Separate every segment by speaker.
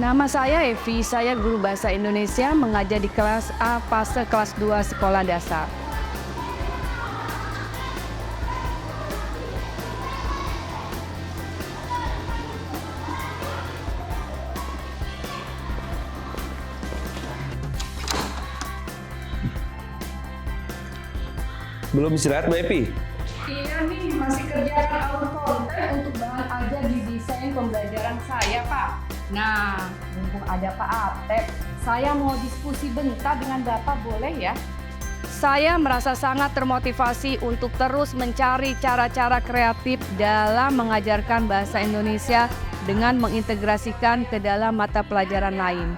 Speaker 1: Nama saya Evi, saya guru bahasa Indonesia mengajar di kelas A fase kelas 2 sekolah dasar.
Speaker 2: Belum istirahat, Mbak Epi?
Speaker 1: Iya nih, masih kerjakan alur konten untuk bahan ajar di desain pembelajaran saya, Pak. Nah, mumpung ada Pak Atep, saya mau diskusi bentar dengan Bapak, boleh ya? Saya merasa sangat termotivasi untuk terus mencari cara-cara kreatif dalam mengajarkan bahasa Indonesia dengan mengintegrasikan ke dalam mata pelajaran lain.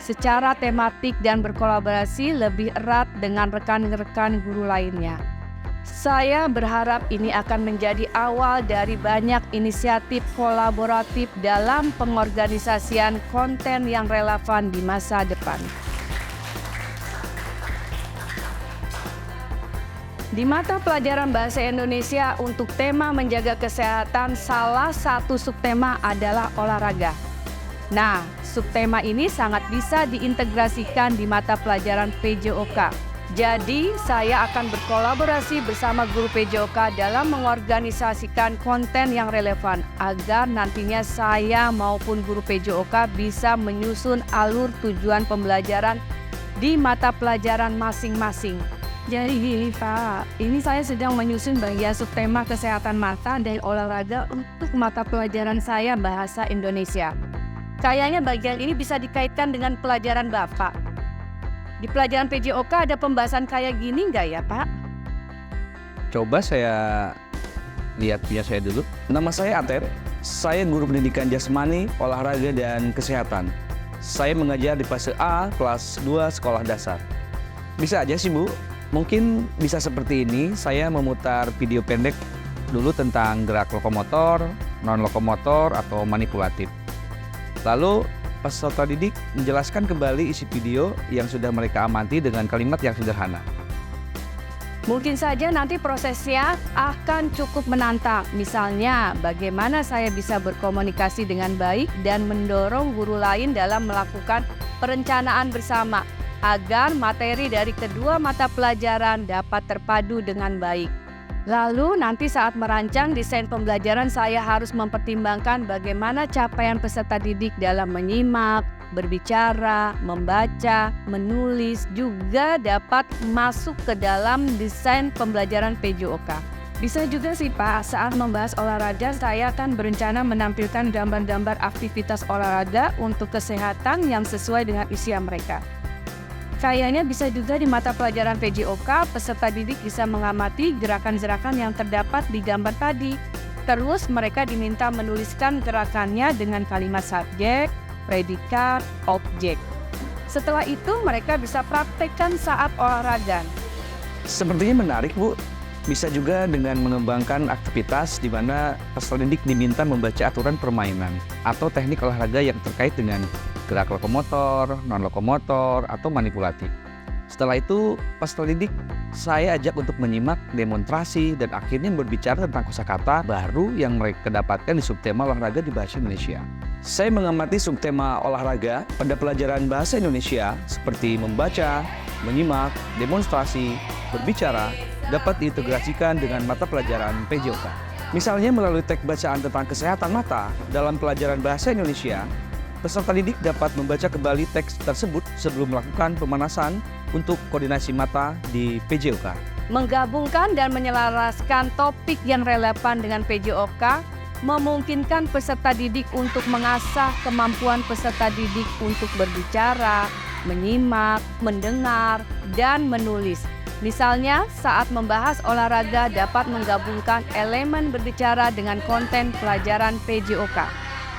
Speaker 1: Secara tematik dan berkolaborasi lebih erat dengan rekan-rekan guru lainnya. Saya berharap ini akan menjadi awal dari banyak inisiatif kolaboratif dalam pengorganisasian konten yang relevan di masa depan. Di mata pelajaran bahasa Indonesia untuk tema menjaga kesehatan, salah satu subtema adalah olahraga. Nah, subtema ini sangat bisa diintegrasikan di mata pelajaran PJOK. Jadi, saya akan berkolaborasi bersama guru PJOK dalam mengorganisasikan konten yang relevan agar nantinya saya maupun guru PJOK bisa menyusun alur tujuan pembelajaran di mata pelajaran masing-masing. Jadi gini Pak, ini saya sedang menyusun bagian subtema kesehatan mata dan olahraga untuk mata pelajaran saya bahasa Indonesia. Kayaknya bagian ini bisa dikaitkan dengan pelajaran Bapak. Di pelajaran PJOK ada pembahasan kayak gini nggak ya, Pak?
Speaker 2: Coba saya lihat punya saya dulu. Nama saya Atep, saya guru pendidikan jasmani, olahraga, dan kesehatan. Saya mengajar di fase A, kelas 2 sekolah dasar. Bisa aja sih, Bu. Mungkin bisa seperti ini, saya memutar video pendek dulu tentang gerak lokomotor, non-lokomotor, atau manipulatif. Lalu peserta didik menjelaskan kembali isi video yang sudah mereka amati dengan kalimat yang sederhana.
Speaker 1: Mungkin saja nanti prosesnya akan cukup menantang. Misalnya, bagaimana saya bisa berkomunikasi dengan baik dan mendorong guru lain dalam melakukan perencanaan bersama agar materi dari kedua mata pelajaran dapat terpadu dengan baik. Lalu nanti saat merancang desain pembelajaran saya harus mempertimbangkan bagaimana capaian peserta didik dalam menyimak, berbicara, membaca, menulis juga dapat masuk ke dalam desain pembelajaran PJOK. Bisa juga sih Pak, saat membahas olahraga saya akan berencana menampilkan gambar-gambar aktivitas olahraga untuk kesehatan yang sesuai dengan usia mereka. Kayaknya bisa juga di mata pelajaran PJOK, peserta didik bisa mengamati gerakan-gerakan yang terdapat di gambar tadi. Terus mereka diminta menuliskan gerakannya dengan kalimat subjek, predikat, objek. Setelah itu mereka bisa praktekkan saat olahraga.
Speaker 2: Sepertinya menarik, Bu. Bisa juga dengan mengembangkan aktivitas di mana peserta didik diminta membaca aturan permainan atau teknik olahraga yang terkait dengan gerak lokomotor, non-lokomotor, atau manipulatif. Setelah itu, peserta didik saya ajak untuk menyimak demonstrasi dan akhirnya berbicara tentang kosakata baru yang mereka dapatkan di subtema olahraga di bahasa Indonesia. Saya mengamati subtema olahraga pada pelajaran bahasa Indonesia seperti membaca, menyimak, demonstrasi, berbicara, dapat diintegrasikan dengan mata pelajaran PJOK. Misalnya melalui teks bacaan tentang kesehatan mata dalam pelajaran bahasa Indonesia, peserta didik dapat membaca kembali teks tersebut sebelum melakukan pemanasan untuk koordinasi mata di PJOK.
Speaker 1: Menggabungkan dan menyelaraskan topik yang relevan dengan PJOK memungkinkan peserta didik untuk mengasah kemampuan peserta didik untuk berbicara, menyimak, mendengar, dan menulis. Misalnya, saat membahas olahraga dapat menggabungkan elemen berbicara dengan konten pelajaran PJOK.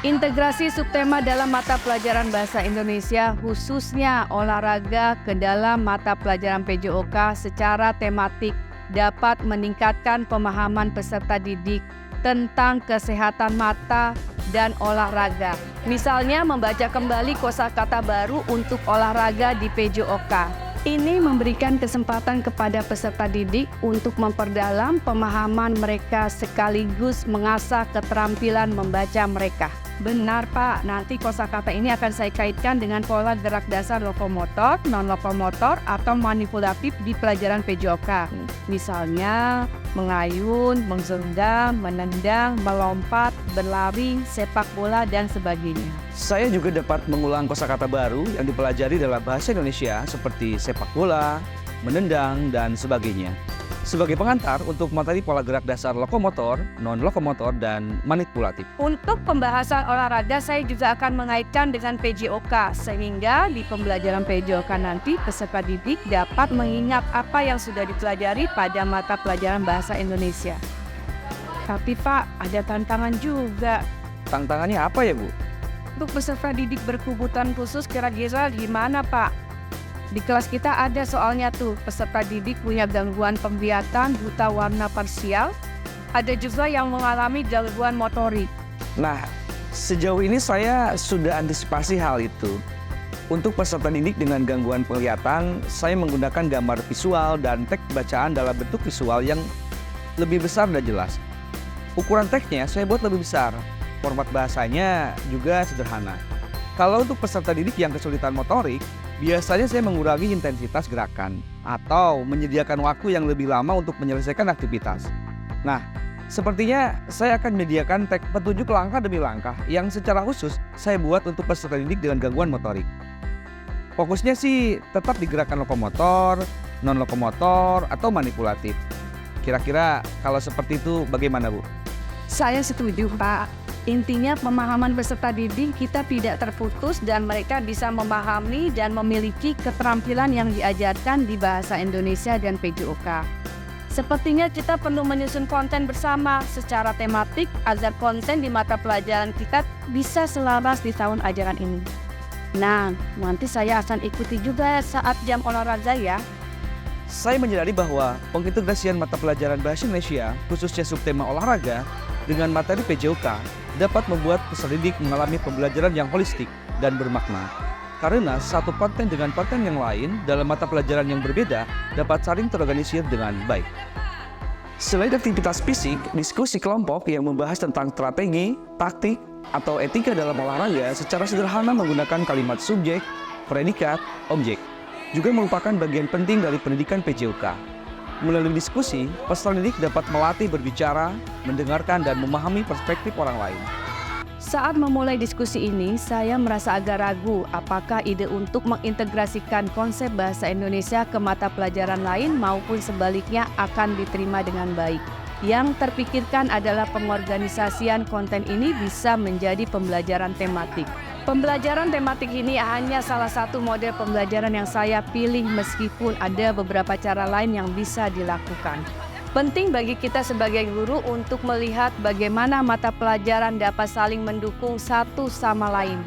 Speaker 1: Integrasi subtema dalam mata pelajaran bahasa Indonesia, khususnya olahraga ke dalam mata pelajaran PJOK secara tematik dapat meningkatkan pemahaman peserta didik tentang kesehatan mata dan olahraga. Misalnya membaca kembali kosakata baru untuk olahraga di PJOK. Ini memberikan kesempatan kepada peserta didik untuk memperdalam pemahaman mereka sekaligus mengasah keterampilan membaca mereka. Benar Pak, nanti kosakata ini akan saya kaitkan dengan pola gerak dasar lokomotor, non-lokomotor, atau manipulatif di pelajaran PJOK. Misalnya, mengayun, menggenggam, menendang, melompat, berlari, sepak bola, dan sebagainya.
Speaker 2: Saya juga dapat mengulang kosakata baru yang dipelajari dalam bahasa Indonesia seperti sepak bola, menendang, dan sebagainya. Sebagai pengantar untuk materi pola gerak dasar lokomotor, non-lokomotor, dan manipulatif.
Speaker 1: Untuk pembahasan olahraga, saya juga akan mengaitkan dengan PJOK, sehingga di pembelajaran PJOK nanti peserta didik dapat mengingat apa yang sudah dipelajari pada mata pelajaran bahasa Indonesia. Tapi Pak, ada tantangan juga.
Speaker 2: Tantangannya apa ya, Bu?
Speaker 1: Untuk peserta didik berkebutuhan khusus kira-kira gimana Pak? Di kelas kita ada soalnya tuh, peserta didik punya gangguan penglihatan, buta warna parsial, ada juga yang mengalami gangguan motorik.
Speaker 2: Nah, sejauh ini saya sudah antisipasi hal itu. Untuk peserta didik dengan gangguan penglihatan, saya menggunakan gambar visual dan teks bacaan dalam bentuk visual yang lebih besar dan jelas. Ukuran teksnya saya buat lebih besar, format bahasanya juga sederhana. Kalau untuk peserta didik yang kesulitan motorik, biasanya saya mengurangi intensitas gerakan atau menyediakan waktu yang lebih lama untuk menyelesaikan aktivitas. Nah, sepertinya saya akan menyediakan teks petunjuk langkah demi langkah yang secara khusus saya buat untuk peserta didik dengan gangguan motorik. Fokusnya sih tetap di gerakan lokomotor, non-lokomotor, atau manipulatif. Kira-kira kalau seperti itu bagaimana, Bu?
Speaker 1: Saya setuju Pak. Intinya pemahaman peserta didik kita tidak terputus dan mereka bisa memahami dan memiliki keterampilan yang diajarkan di bahasa Indonesia dan PJOK. Sepertinya kita perlu menyusun konten bersama secara tematik agar konten di mata pelajaran kita bisa selaras di tahun ajaran ini. Nah, nanti saya akan ikuti juga saat jam olahraga ya.
Speaker 2: Saya menyadari bahwa pengintegrasian mata pelajaran bahasa Indonesia, khususnya subtema olahraga, dengan materi PJOK dapat membuat peserta didik mengalami pembelajaran yang holistik dan bermakna. Karena satu konten dengan konten yang lain dalam mata pelajaran yang berbeda dapat saling terorganisir dengan baik. Selain aktivitas fisik, diskusi kelompok yang membahas tentang strategi, taktik, atau etika dalam olahraga secara sederhana menggunakan kalimat subjek, predikat, objek, juga merupakan bagian penting dari pendidikan PJOK. Melalui diskusi, peserta didik dapat melatih berbicara, mendengarkan, dan memahami perspektif orang lain.
Speaker 1: Saat memulai diskusi ini, saya merasa agak ragu apakah ide untuk mengintegrasikan konsep bahasa Indonesia ke mata pelajaran lain maupun sebaliknya akan diterima dengan baik. Yang terpikirkan adalah pengorganisasian konten ini bisa menjadi pembelajaran tematik. Pembelajaran tematik ini hanya salah satu model pembelajaran yang saya pilih meskipun ada beberapa cara lain yang bisa dilakukan. Penting bagi kita sebagai guru untuk melihat bagaimana mata pelajaran dapat saling mendukung satu sama lain.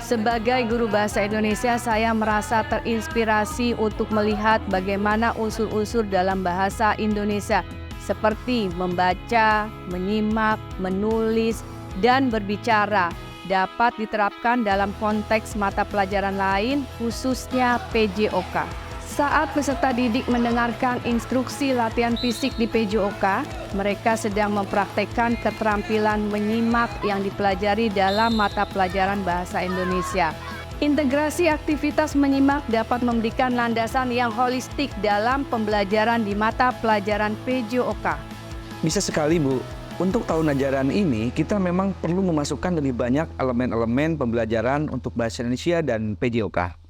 Speaker 1: Sebagai guru bahasa Indonesia, saya merasa terinspirasi untuk melihat bagaimana unsur-unsur dalam bahasa Indonesia seperti membaca, menyimak, menulis, dan berbicara dapat diterapkan dalam konteks mata pelajaran lain, khususnya PJOK. Saat peserta didik mendengarkan instruksi latihan fisik di PJOK, mereka sedang mempraktekkan keterampilan menyimak yang dipelajari dalam mata pelajaran bahasa Indonesia. Integrasi aktivitas menyimak dapat memberikan landasan yang holistik dalam pembelajaran di mata pelajaran PJOK.
Speaker 2: Bisa sekali, Bu. Untuk tahun ajaran ini, kita memang perlu memasukkan lebih banyak elemen-elemen pembelajaran untuk bahasa Indonesia dan PJOK.